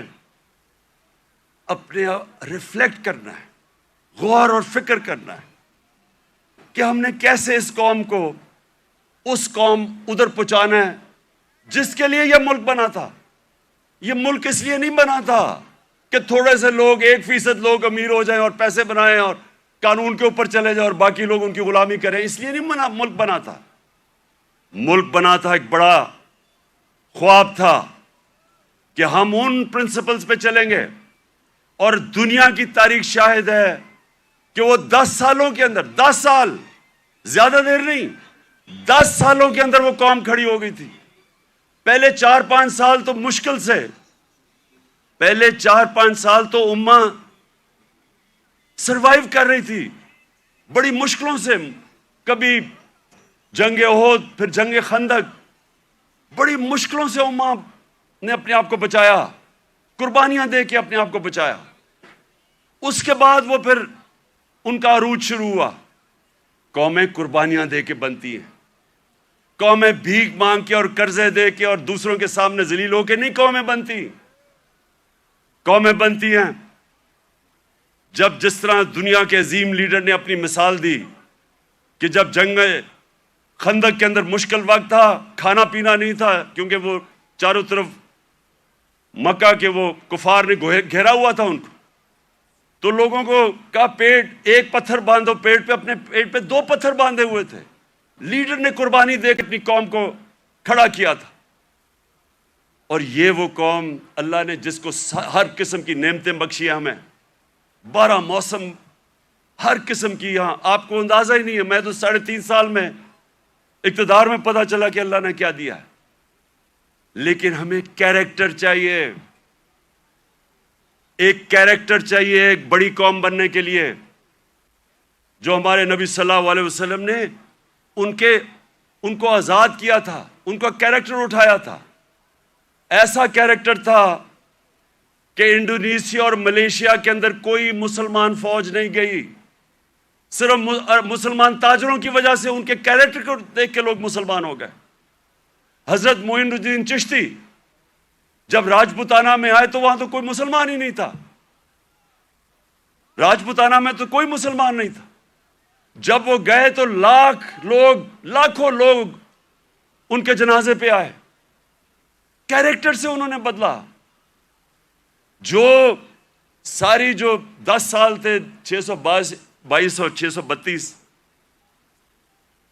اپنے ریفلیکٹ کرنا ہے، غور اور فکر کرنا ہے کہ ہم نے کیسے اس قوم کو اس قوم ادھر پہنچانا ہے جس کے لیے یہ ملک بنا تھا۔ یہ ملک اس لیے نہیں بنا تھا کہ تھوڑے سے لوگ، 1% لوگ امیر ہو جائیں اور پیسے بنائیں اور قانون کے اوپر چلے جائیں اور باقی لوگ ان کی غلامی کریں، اس لیے نہیں ملک بنا تھا۔ ملک بنا تھا، ایک بڑا خواب تھا کہ ہم ان پرنسپلز پہ چلیں گے، اور دنیا کی تاریخ شاہد ہے کہ وہ 10 سالوں کے اندر، 10 سال، زیادہ دیر نہیں، 10 سالوں کے اندر وہ قوم کھڑی ہو گئی تھی۔ پہلے 4-5 سال تو مشکل سے، پہلے 4-5 سال تو امہ سروائیو کر رہی تھی بڑی مشکلوں سے، کبھی جنگ احد، پھر جنگ خندق، بڑی مشکلوں سے امہ نے اپنے آپ کو بچایا، قربانیاں دے کے اپنے آپ کو بچایا۔ اس کے بعد وہ پھر ان کا عروج شروع ہوا۔ قومیں قربانیاں دے کے بنتی ہیں، قومیں بھیک مانگ کے اور قرضے دے کے اور دوسروں کے سامنے ذلیل ہو کے نہیں قومیں بنتی۔ قومیں بنتی ہیں جب، جس طرح دنیا کے عظیم لیڈر نے اپنی مثال دی کہ جب جنگ خندق کے اندر مشکل وقت تھا، کھانا پینا نہیں تھا کیونکہ وہ چاروں طرف مکہ کے وہ کفار نے گھیرا ہوا تھا ان کو، تو لوگوں کو کہا پیٹ ایک پتھر باندھو پیٹ پہ، اپنے پیٹ پہ 2 پتھر باندھے ہوئے تھے۔ لیڈر نے قربانی دے کے اپنی قوم کو کھڑا کیا تھا۔ اور یہ وہ قوم اللہ نے جس کو ہر قسم کی نعمتیں بخشی ہیں، ہمیں 12 موسم، ہر قسم کی، یہاں آپ کو اندازہ ہی نہیں ہے۔ میں تو 3.5 سال میں اقتدار میں پتہ چلا کہ اللہ نے کیا دیا ہے۔ لیکن ہمیں کیریکٹر چاہیے، ایک کیریکٹر چاہیے ایک بڑی قوم بننے کے لیے، جو ہمارے نبی صلی اللہ علیہ وسلم نے ان کو آزاد کیا تھا، ان کا کیریکٹر اٹھایا تھا۔ ایسا کیریکٹر تھا کہ انڈونیشیا اور ملیشیا کے اندر کوئی مسلمان فوج نہیں گئی، صرف مسلمان تاجروں کی وجہ سے، ان کے کیریکٹر کو دیکھ کے لوگ مسلمان ہو گئے۔ حضرت معین الدین چشتی جب راجپوتانہ میں آئے تو وہاں تو کوئی مسلمان ہی نہیں تھا، راجپوتانہ میں تو کوئی مسلمان نہیں تھا۔ جب وہ گئے تو لاکھوں لوگ ان کے جنازے پہ آئے۔ کیریکٹر سے انہوں نے بدلا۔ جو ساری جو 10 سال تھے، 622 اور 632،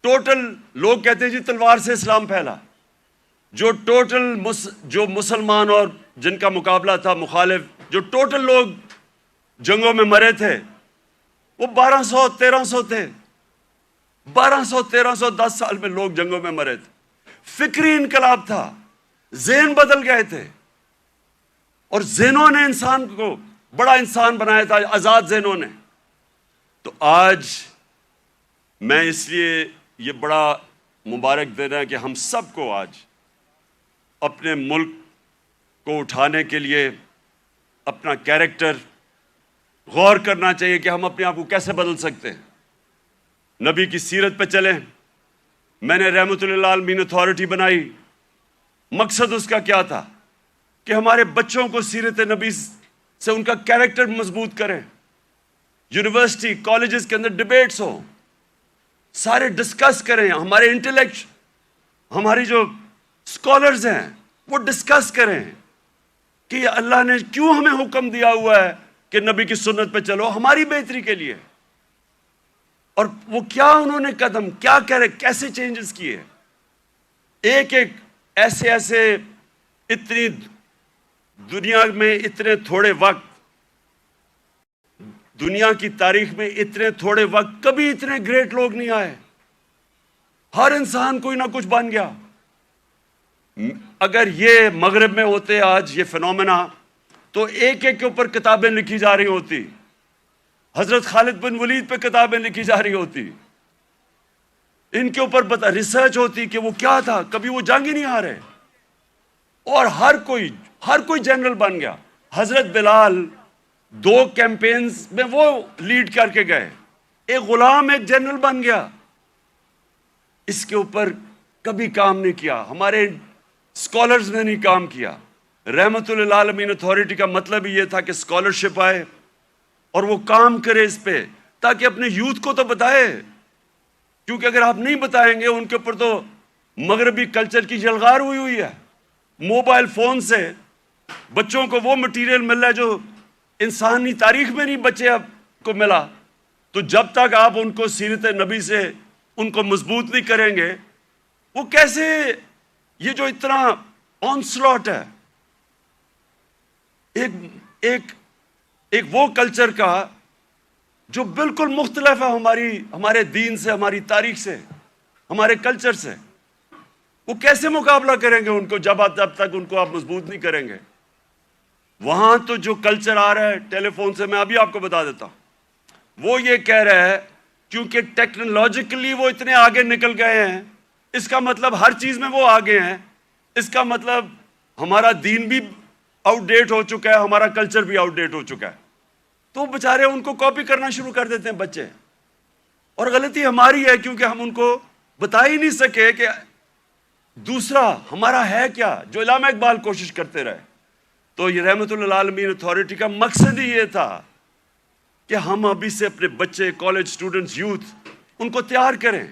ٹوٹل لوگ کہتے ہیں جی تلوار سے اسلام پھیلا، جو ٹوٹل جو مسلمان اور جن کا مقابلہ تھا مخالف، جو ٹوٹل لوگ جنگوں میں مرے تھے وہ 1200-1300 تھے۔ 1200-1300 10 سال میں لوگ جنگوں میں مرے تھے۔ فکری انقلاب تھا، ذہن بدل گئے تھے، اور ذہنوں نے انسان کو بڑا انسان بنایا تھا، آزاد ذہنوں نے۔ تو آج میں اس لیے یہ بڑا مبارک دن ہے کہ ہم سب کو آج اپنے ملک کو اٹھانے کے لیے اپنا کیریکٹر غور کرنا چاہیے کہ ہم اپنے آپ کو کیسے بدل سکتے ہیں۔ نبی کی سیرت پہ چلیں۔ میں نے رحمت اللہ عالمین اتھارٹی بنائی، مقصد اس کا کیا تھا کہ ہمارے بچوں کو سیرت نبی سے ان کا کیریکٹر مضبوط کریں۔ یونیورسٹی کالجز کے اندر ڈبیٹس ہو, سارے ڈسکس کریں, ہمارے انٹلیکٹ ہماری جو اسکالرز ہیں وہ ڈسکس کریں کہ اللہ نے کیوں ہمیں حکم دیا ہوا ہے کہ نبی کی سنت پہ چلو, ہماری بہتری کے لیے, اور وہ کیا انہوں نے قدم کیا کرے, کیسے چینجز کیے. ایک ایک ایسے اتنی دنیا میں اتنے تھوڑے وقت, دنیا کی تاریخ میں اتنے تھوڑے وقت کبھی اتنے گریٹ لوگ نہیں آئے. ہر انسان کوئی نہ کچھ بن گیا. اگر یہ مغرب میں ہوتے آج یہ فنومنا, تو ایک ایک کے اوپر کتابیں لکھی جا رہی ہوتی. حضرت خالد بن ولید پہ کتابیں لکھی جا رہی ہوتی, ان کے اوپر ریسرچ ہوتی کہ وہ کیا تھا, کبھی وہ جنگ ہی نہیں ہارے, اور ہر کوئی جنرل بن گیا. حضرت بلال 2 کیمپینز میں وہ لیڈ کر کے گئے, ایک غلام ایک جنرل بن گیا. اس کے اوپر کبھی کام نہیں کیا, ہمارے اسکالرز نے نہیں کام کیا. رحمت للعالمین اتھارٹی کا مطلب ہی یہ تھا کہ اسکالرشپ آئے اور وہ کام کرے اس پہ, تاکہ اپنے یوتھ کو تو بتائے, کیونکہ اگر آپ نہیں بتائیں گے ان کے اوپر تو مغربی کلچر کی جلغار ہوئی ہے. موبائل فون سے بچوں کو وہ مٹیریل مل رہا ہے جو انسانی تاریخ میں نہیں بچے اب کو ملا. تو جب تک آپ ان کو سیرت نبی سے ان کو مضبوط نہیں کریں گے, وہ کیسے, یہ جو اتنا آنسلاٹ ہے ایک وہ کلچر کا جو بالکل مختلف ہے ہمارے دین سے, ہماری تاریخ سے, ہمارے کلچر سے, وہ کیسے مقابلہ کریں گے ان کو جب تک ان کو آپ مضبوط نہیں کریں گے. وہاں تو جو کلچر آ رہا ہے ٹیلی فون سے, میں ابھی آپ کو بتا دیتا ہوں, وہ یہ کہہ رہا ہے کیونکہ ٹیکنالوجیکلی وہ اتنے آگے نکل گئے ہیں, اس کا مطلب ہر چیز میں وہ آگے ہیں, اس کا مطلب ہمارا دین بھی آؤٹ ڈیٹ ہو چکا ہے, ہمارا کلچر بھی آؤٹ ڈیٹ ہو چکا ہے. تو بیچارے ان کو کاپی کرنا شروع کر دیتے ہیں بچے, اور غلطی ہماری ہے کیونکہ ہم ان کو بتا ہی نہیں سکے کہ دوسرا ہمارا ہے کیا, جو علامہ اقبال کوشش کرتے رہے. تو یہ رحمت للعالمین اتھارٹی کا مقصد ہی یہ تھا کہ ہم ابھی سے اپنے بچے, کالج اسٹوڈنٹس, یوتھ, ان کو تیار کریں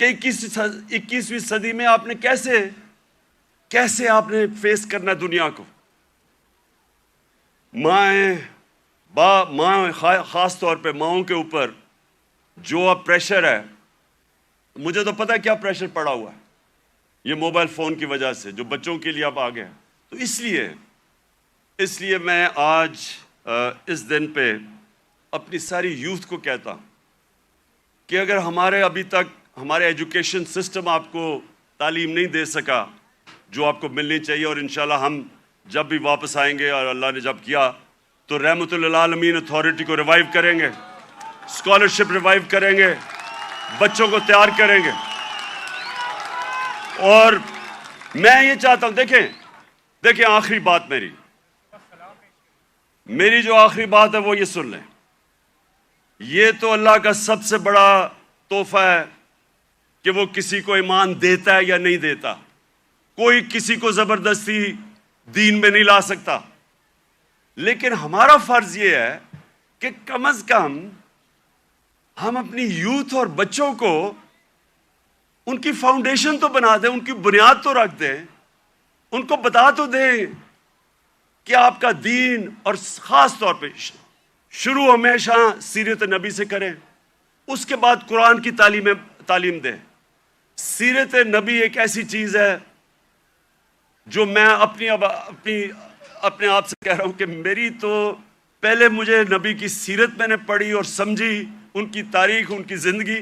کہ 21ویں صدی میں آپ نے کیسے آپ نے فیس کرنا دنیا کو. ماں خاص طور پہ ماؤں کے اوپر جو اب پریشر ہے, مجھے تو پتہ ہے کیا پریشر پڑا ہوا ہے یہ موبائل فون کی وجہ سے, جو بچوں کے لیے اب آ گیا. تو اس لیے میں آج اس دن پہ اپنی ساری یوتھ کو کہتا ہوں کہ اگر ابھی تک ہمارے ایجوکیشن سسٹم آپ کو تعلیم نہیں دے سکا جو آپ کو ملنی چاہیے, اور انشاءاللہ ہم جب بھی واپس آئیں گے اور اللہ نے جب کیا تو رحمت للعالمین اتھارٹی کو ریوائیو کریں گے, اسکالرشپ ریوائیو کریں گے, بچوں کو تیار کریں گے. اور میں یہ چاہتا ہوں, دیکھیں آخری بات میری جو آخری بات ہے وہ یہ سن لیں. یہ تو اللہ کا سب سے بڑا تحفہ ہے کہ وہ کسی کو ایمان دیتا ہے یا نہیں دیتا. کوئی کسی کو زبردستی دین میں نہیں لا سکتا, لیکن ہمارا فرض یہ ہے کہ کم از کم ہم اپنی یوتھ اور بچوں کو ان کی فاؤنڈیشن تو بنا دیں, ان کی بنیاد تو رکھ دیں, ان کو بتا تو دیں کہ آپ کا دین, اور خاص طور پہ شروع ہمیشہ سیرت نبی سے کریں, اس کے بعد قرآن کی تعلیم دیں. سیرت نبی ایک ایسی چیز ہے جو میں اپنے آپ سے کہہ رہا ہوں کہ میری تو پہلے مجھے نبی کی سیرت میں نے پڑھی اور سمجھی, ان کی تاریخ, ان کی زندگی,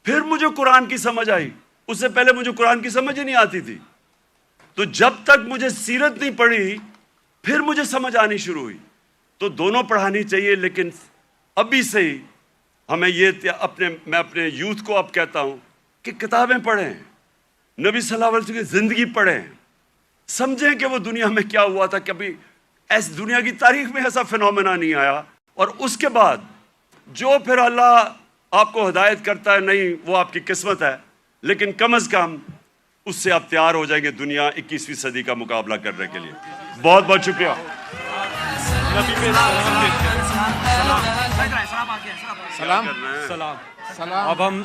پھر مجھے قرآن کی سمجھ آئی. اس سے پہلے مجھے قرآن کی سمجھ ہی نہیں آتی تھی. تو جب تک مجھے سیرت نہیں پڑھی پھر مجھے سمجھ آنی شروع ہوئی. تو دونوں پڑھانی چاہیے, لیکن ابھی سے ہی ہمیں میں اپنے یوتھ کو اب کہتا ہوں کہ کتابیں پڑھیں, نبی صلی اللہ علیہ وسلم کی زندگی پڑھیں, سمجھیں کہ وہ دنیا میں کیا ہوا تھا. کبھی ایس دنیا کی تاریخ میں ایسا فنومنا نہیں آیا. اور اس کے بعد جو پھر اللہ آپ کو ہدایت کرتا ہے, نہیں وہ آپ کی قسمت ہے, لیکن کم از کم اس سے آپ تیار ہو جائیں گے دنیا 21ویں صدی کا مقابلہ کرنے کے لیے. بہت بہت شکریہ. سلام کرنا ہے؟ سلام سلام اب ہم